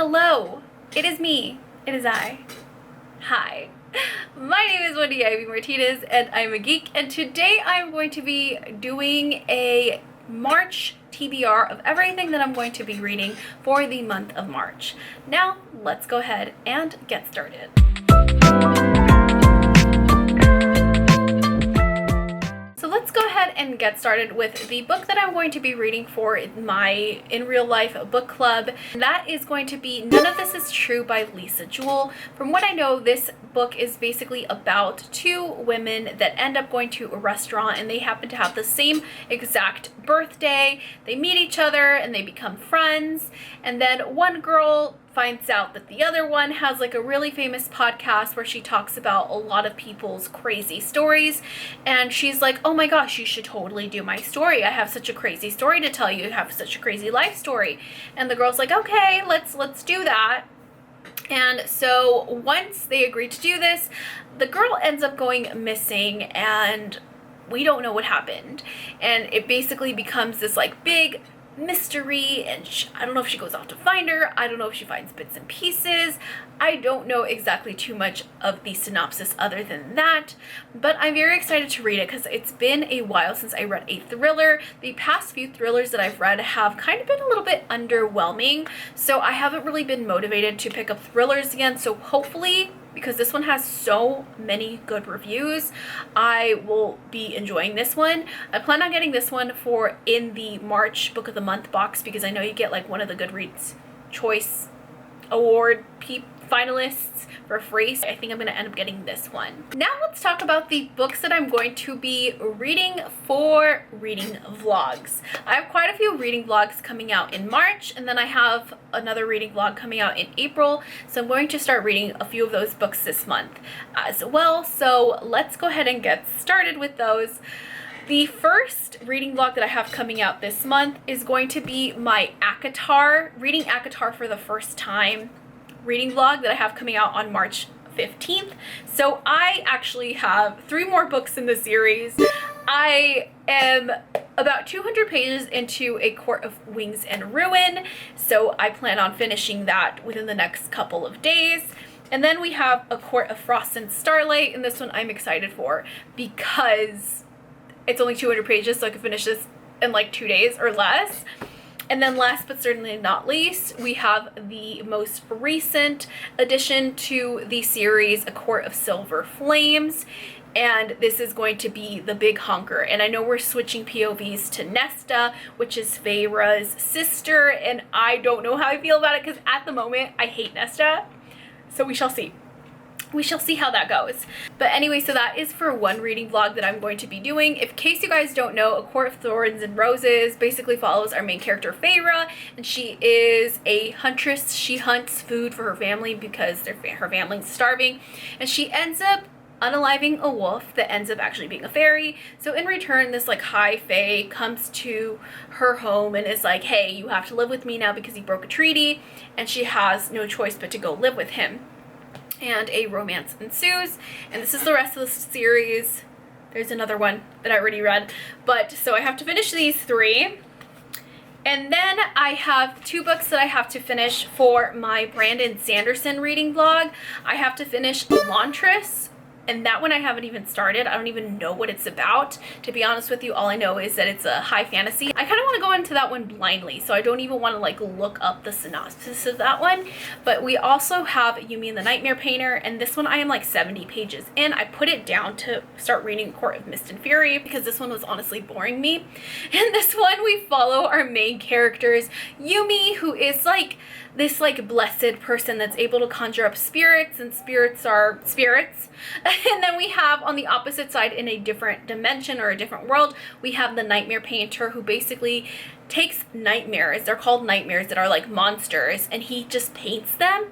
Hello, it is me, it is I. Hi, my name is Wendy Ivy Martinez and I'm a geek, and today I'm going to be doing a March TBR of everything that I'm going to be reading for the month of March. Now, let's go ahead and get started. So let's go ahead and get started with the book that I'm going to be reading for my in real life book club. And that is going to be None of This Is True by Lisa Jewell. From what I know, this book is basically about two women that end up going to a restaurant and they happen to have the same exact birthday. They meet each other and they become friends. And then one girl finds out that the other one has like a really famous podcast where she talks about a lot of people's crazy stories, and she's like, oh my gosh, you should totally do my story. I have such a crazy story to tell you. I have such a crazy life story. And the girl's like, okay, let's do that. And so once they agree to do this, the girl ends up going missing and we don't know what happened. And it basically becomes this like big mystery, and I don't know if she goes off to find her. I don't know if she finds bits and pieces. I don't know exactly too much of the synopsis other than that, but I'm very excited to read it because it's been a while since I read a thriller. The past few thrillers that I've read have kind of been a little bit underwhelming, so I haven't really been motivated to pick up thrillers again. So hopefully, because this one has so many good reviews, I will be enjoying this one. I plan on getting this one for in the March Book of the Month box because I know you get like one of the Goodreads Choice Award finalists for free. So I think I'm going to end up getting this one. Now let's talk about the books that I'm going to be reading for reading vlogs. I have quite a few reading vlogs coming out in March, and then I have another reading vlog coming out in April. So I'm going to start reading a few of those books this month as well. So let's go ahead and get started with those. The first reading vlog that I have coming out this month is going to be my ACOTAR, reading ACOTAR for the first time reading vlog that I have coming out on March 15th. So I actually have 3 more books in the series. I am about 200 pages into A Court of Wings and Ruin, so I plan on finishing that within the next couple of days. And then we have A Court of Frost and Starlight, and this one I'm excited for because it's only 200 pages, so I can finish this in like 2 days or less. And then last but certainly not least, we have the most recent addition to the series, A Court of Silver Flames. And this is going to be the big honker. And I know we're switching POVs to Nesta, which is Feyre's sister. And I don't know how I feel about it because at the moment I hate Nesta. So we shall see. We shall see how that goes. But anyway, so that is for one reading vlog that I'm going to be doing. In case you guys don't know, A Court of Thorns and Roses basically follows our main character, Feyre, and she is a huntress. She hunts food for her family because her family's starving, and she ends up unaliving a wolf that ends up actually being a fairy. So in return, this like high fae comes to her home and is like, hey, you have to live with me now because you broke a treaty, and she has no choice but to go live with him. And a romance ensues, and this is the rest of the series. There's another one that I already read, but so I have to finish these 3, and then I have 2 books that I have to finish for my Brandon Sanderson reading vlog. I have to finish Elantris, and that one I haven't even started. I don't even know what it's about, to be honest with you. All I know is that it's a high fantasy. I kind of want to go into that one blindly, so I don't even want to like look up the synopsis of that one. But we also have Yumi and the Nightmare Painter, and this one I am like 70 pages in. I put it down to start reading Court of Mist and Fury because this one was honestly boring me. In this one we follow our main characters, Yumi, who is like this like blessed person that's able to conjure up spirits, and spirits are spirits. And then we have on the opposite side, in a different dimension or a different world, we have the Nightmare Painter, who basically takes nightmares, they're called nightmares, that are like monsters, and he just paints them,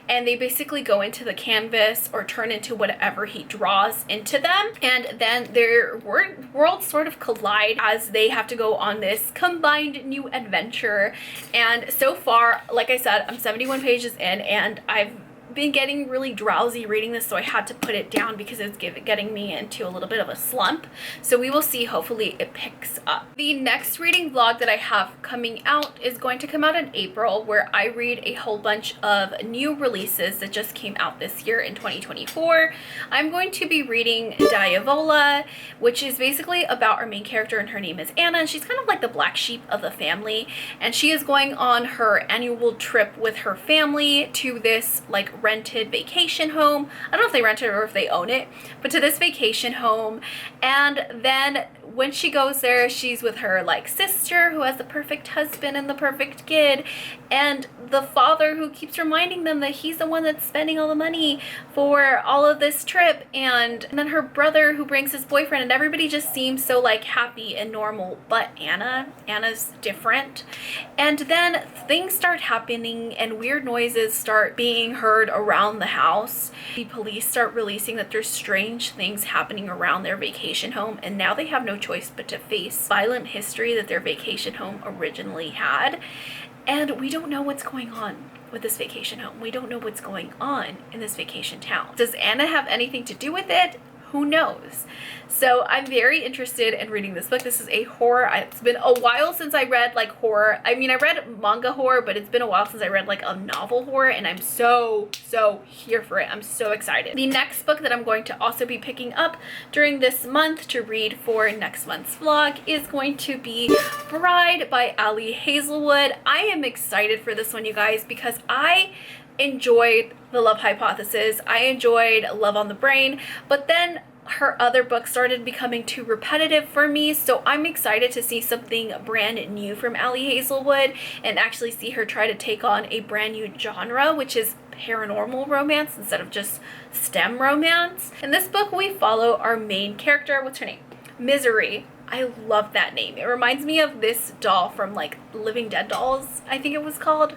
and they basically go into the canvas or turn into whatever he draws into them, and then their worlds sort of collide as they have to go on this combined new adventure. And so far, like I said, I'm 71 pages in, and I've been getting really drowsy reading this, so I had to put it down because it's getting me into a little bit of a slump. So we will see. Hopefully it picks up. The next reading vlog that I have coming out is going to come out in April, where I read a whole bunch of new releases that just came out this year in 2024. I'm going to be reading Diavola, which is basically about our main character, and her name is Anna, and she's kind of like the black sheep of the family, and she is going on her annual trip with her family to this like rented vacation home. I don't know if they rent it or if they own it, but to this vacation home. And then when she goes there, she's with her like sister who has the perfect husband and the perfect kid, and the father who keeps reminding them that he's the one that's spending all the money for all of this trip, and then her brother who brings his boyfriend, and everybody just seems so like happy and normal, but Anna's different. And then things start happening and weird noises start being heard around the house. The police start releasing that there's strange things happening around their vacation home, and now they have no choice but to face violent history that their vacation home originally had. And we don't know what's going on with this vacation home. We don't know what's going on in this vacation town. Does Anna have anything to do with it? Who knows? So I'm very interested in reading this book. This is a horror. It's been a while since I read like horror. I mean, I read manga horror, but it's been a while since I read like a novel horror, and I'm so here for it. I'm so excited. The next book that I'm going to also be picking up during this month to read for next month's vlog is going to be Bride by Ali Hazelwood. I am excited for this one, you guys, because I enjoyed The Love Hypothesis. I enjoyed Love on the Brain, but then her other books started becoming too repetitive for me, so I'm excited to see something brand new from Ali Hazelwood and actually see her try to take on a brand new genre, which is paranormal romance instead of just STEM romance. In this book, we follow our main character. What's her name? Misery. I love that name. It reminds me of this doll from like Living Dead Dolls, I think it was called.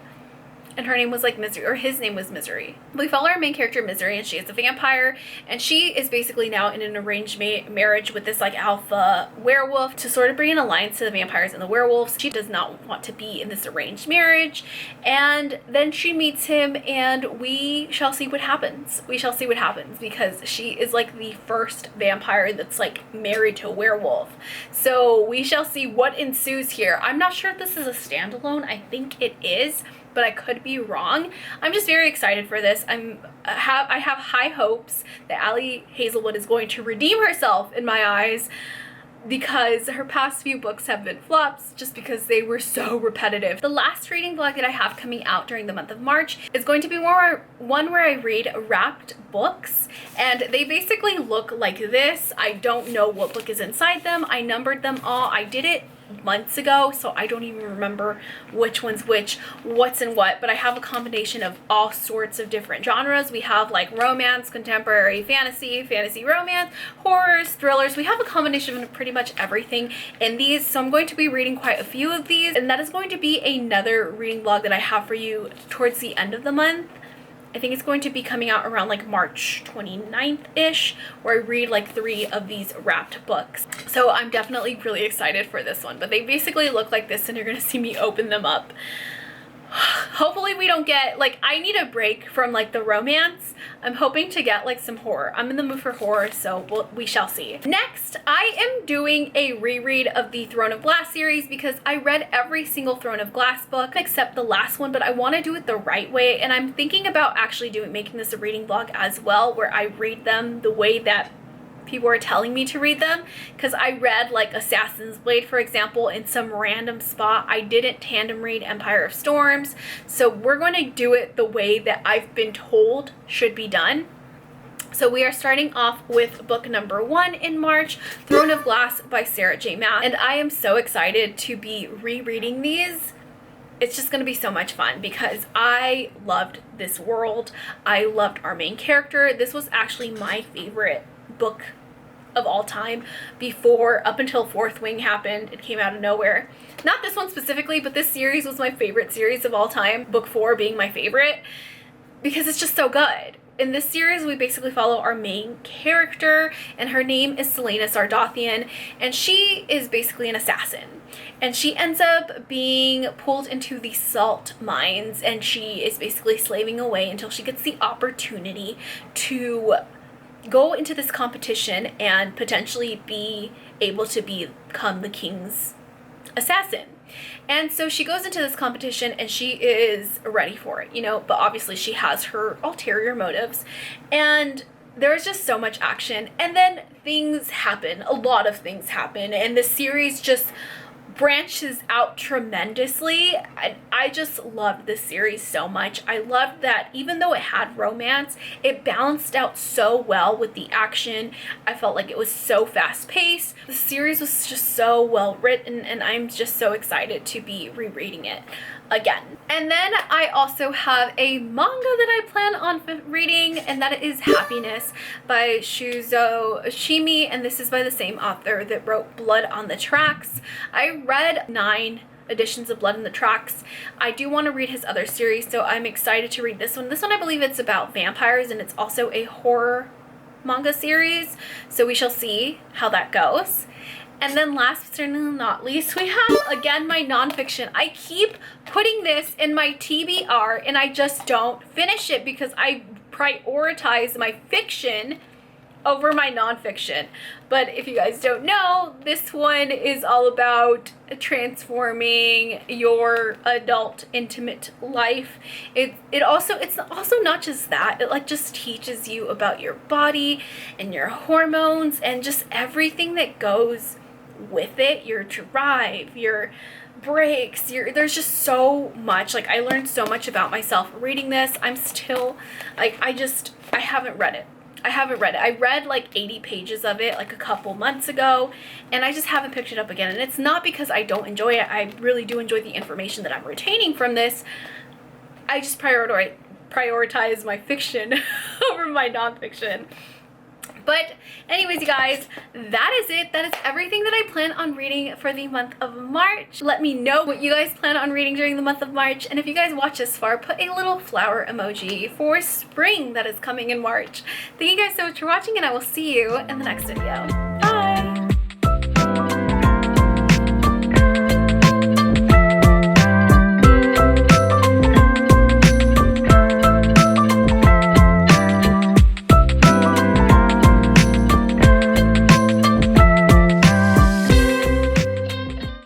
And her name was like Misery, or his name was Misery. We follow our main character Misery, and she is a vampire, and she is basically now in an arranged marriage with this like alpha werewolf to sort of bring an alliance to the vampires and the werewolves. She does not want to be in this arranged marriage, and then she meets him, and we shall see what happens. We shall see what happens, because she is like the first vampire that's like married to a werewolf. So we shall see what ensues here. I'm not sure if this is a standalone. I think it is, but I could be wrong. I'm just very excited for this. I have high hopes that Ali Hazelwood is going to redeem herself in my eyes, because her past few books have been flops just because they were so repetitive. The last reading vlog that I have coming out during the month of March is going to be one where I read wrapped books, and they basically look like this. I don't know what book is inside them. I numbered them all. I did it months ago, so I don't even remember which one's which, what's in what, but I have a combination of all sorts of different genres. We have like romance, contemporary fantasy, fantasy romance, horrors, thrillers. We have a combination of pretty much everything in these, so I'm going to be reading quite a few of these, and that is going to be another reading vlog that I have for you towards the end of the month. I think it's going to be coming out around like March 29th-ish, where I read like 3 of these wrapped books. So I'm definitely really excited for this one, but they basically look like this, and you're gonna see me open them up. Hopefully we don't get, like, I need a break from like the romance. I'm hoping to get like some horror. I'm in the mood for horror, so we shall see. Next, I am doing a reread of the Throne of Glass series, because I read every single Throne of Glass book except the last one, but I want to do it the right way, and I'm thinking about actually making this a reading vlog as well, where I read them the way that people are telling me to read them, because I read like Assassin's Blade, for example, in some random spot. I didn't tandem read Empire of Storms, so we're going to do it the way that I've been told should be done. So we are starting off with book number 1 in March, Throne of Glass by Sarah J. Maas, and I am so excited to be rereading these. It's just going to be so much fun, because I loved this world. I loved our main character. This was actually my favorite book of all time up until Fourth Wing happened. It came out of nowhere. Not this one specifically, but this series was my favorite series of all time, book 4 being my favorite, because it's just so good. in this series, we basically follow our main character, and her name is Selena Sardothian, and she is basically an assassin. And she ends up being pulled into the salt mines, and she is basically slaving away until she gets the opportunity to go into this competition and potentially be able to become the king's assassin. And so she goes into this competition and she is ready for it, you know, but obviously she has her ulterior motives, and there's just so much action. And then things happen, a lot of things happen, and the series just branches out tremendously. I just loved this series so much. I loved that even though it had romance, it balanced out so well with the action. I felt like it was so fast paced. The series was just so well written, and I'm just so excited to be rereading it again. And then I also have a manga that I plan on reading, and that is Happiness by Shuzo Oshimi, and this is by the same author that wrote Blood on the Tracks. I read 9 editions of Blood on the Tracks. I do want to read his other series, so I'm excited to read this one. This one, I believe it's about vampires, and it's also a horror manga series, so we shall see how that goes. And then last but certainly not least, we have again my nonfiction. I keep putting this in my TBR and I just don't finish it because I prioritize my fiction over my nonfiction. But if you guys don't know, this one is all about transforming your adult intimate life. It's also not just that. It like just teaches you about your body and your hormones and just everything that goes with it, your drive, your breaks, there's just so much. Like, I learned so much about myself reading this. I'm still like, I haven't read it. I read like 80 pages of it like a couple months ago, and I just haven't picked it up again. And it's not because I don't enjoy it. I really do enjoy the information that I'm retaining from this. I just prioritize my fiction over my nonfiction. But anyways, you guys, that is it. That is everything that I plan on reading for the month of March. Let me know what you guys plan on reading during the month of March. And if you guys watch this far, put a little flower emoji for spring that is coming in March. Thank you guys so much for watching, and I will see you in the next video. Bye!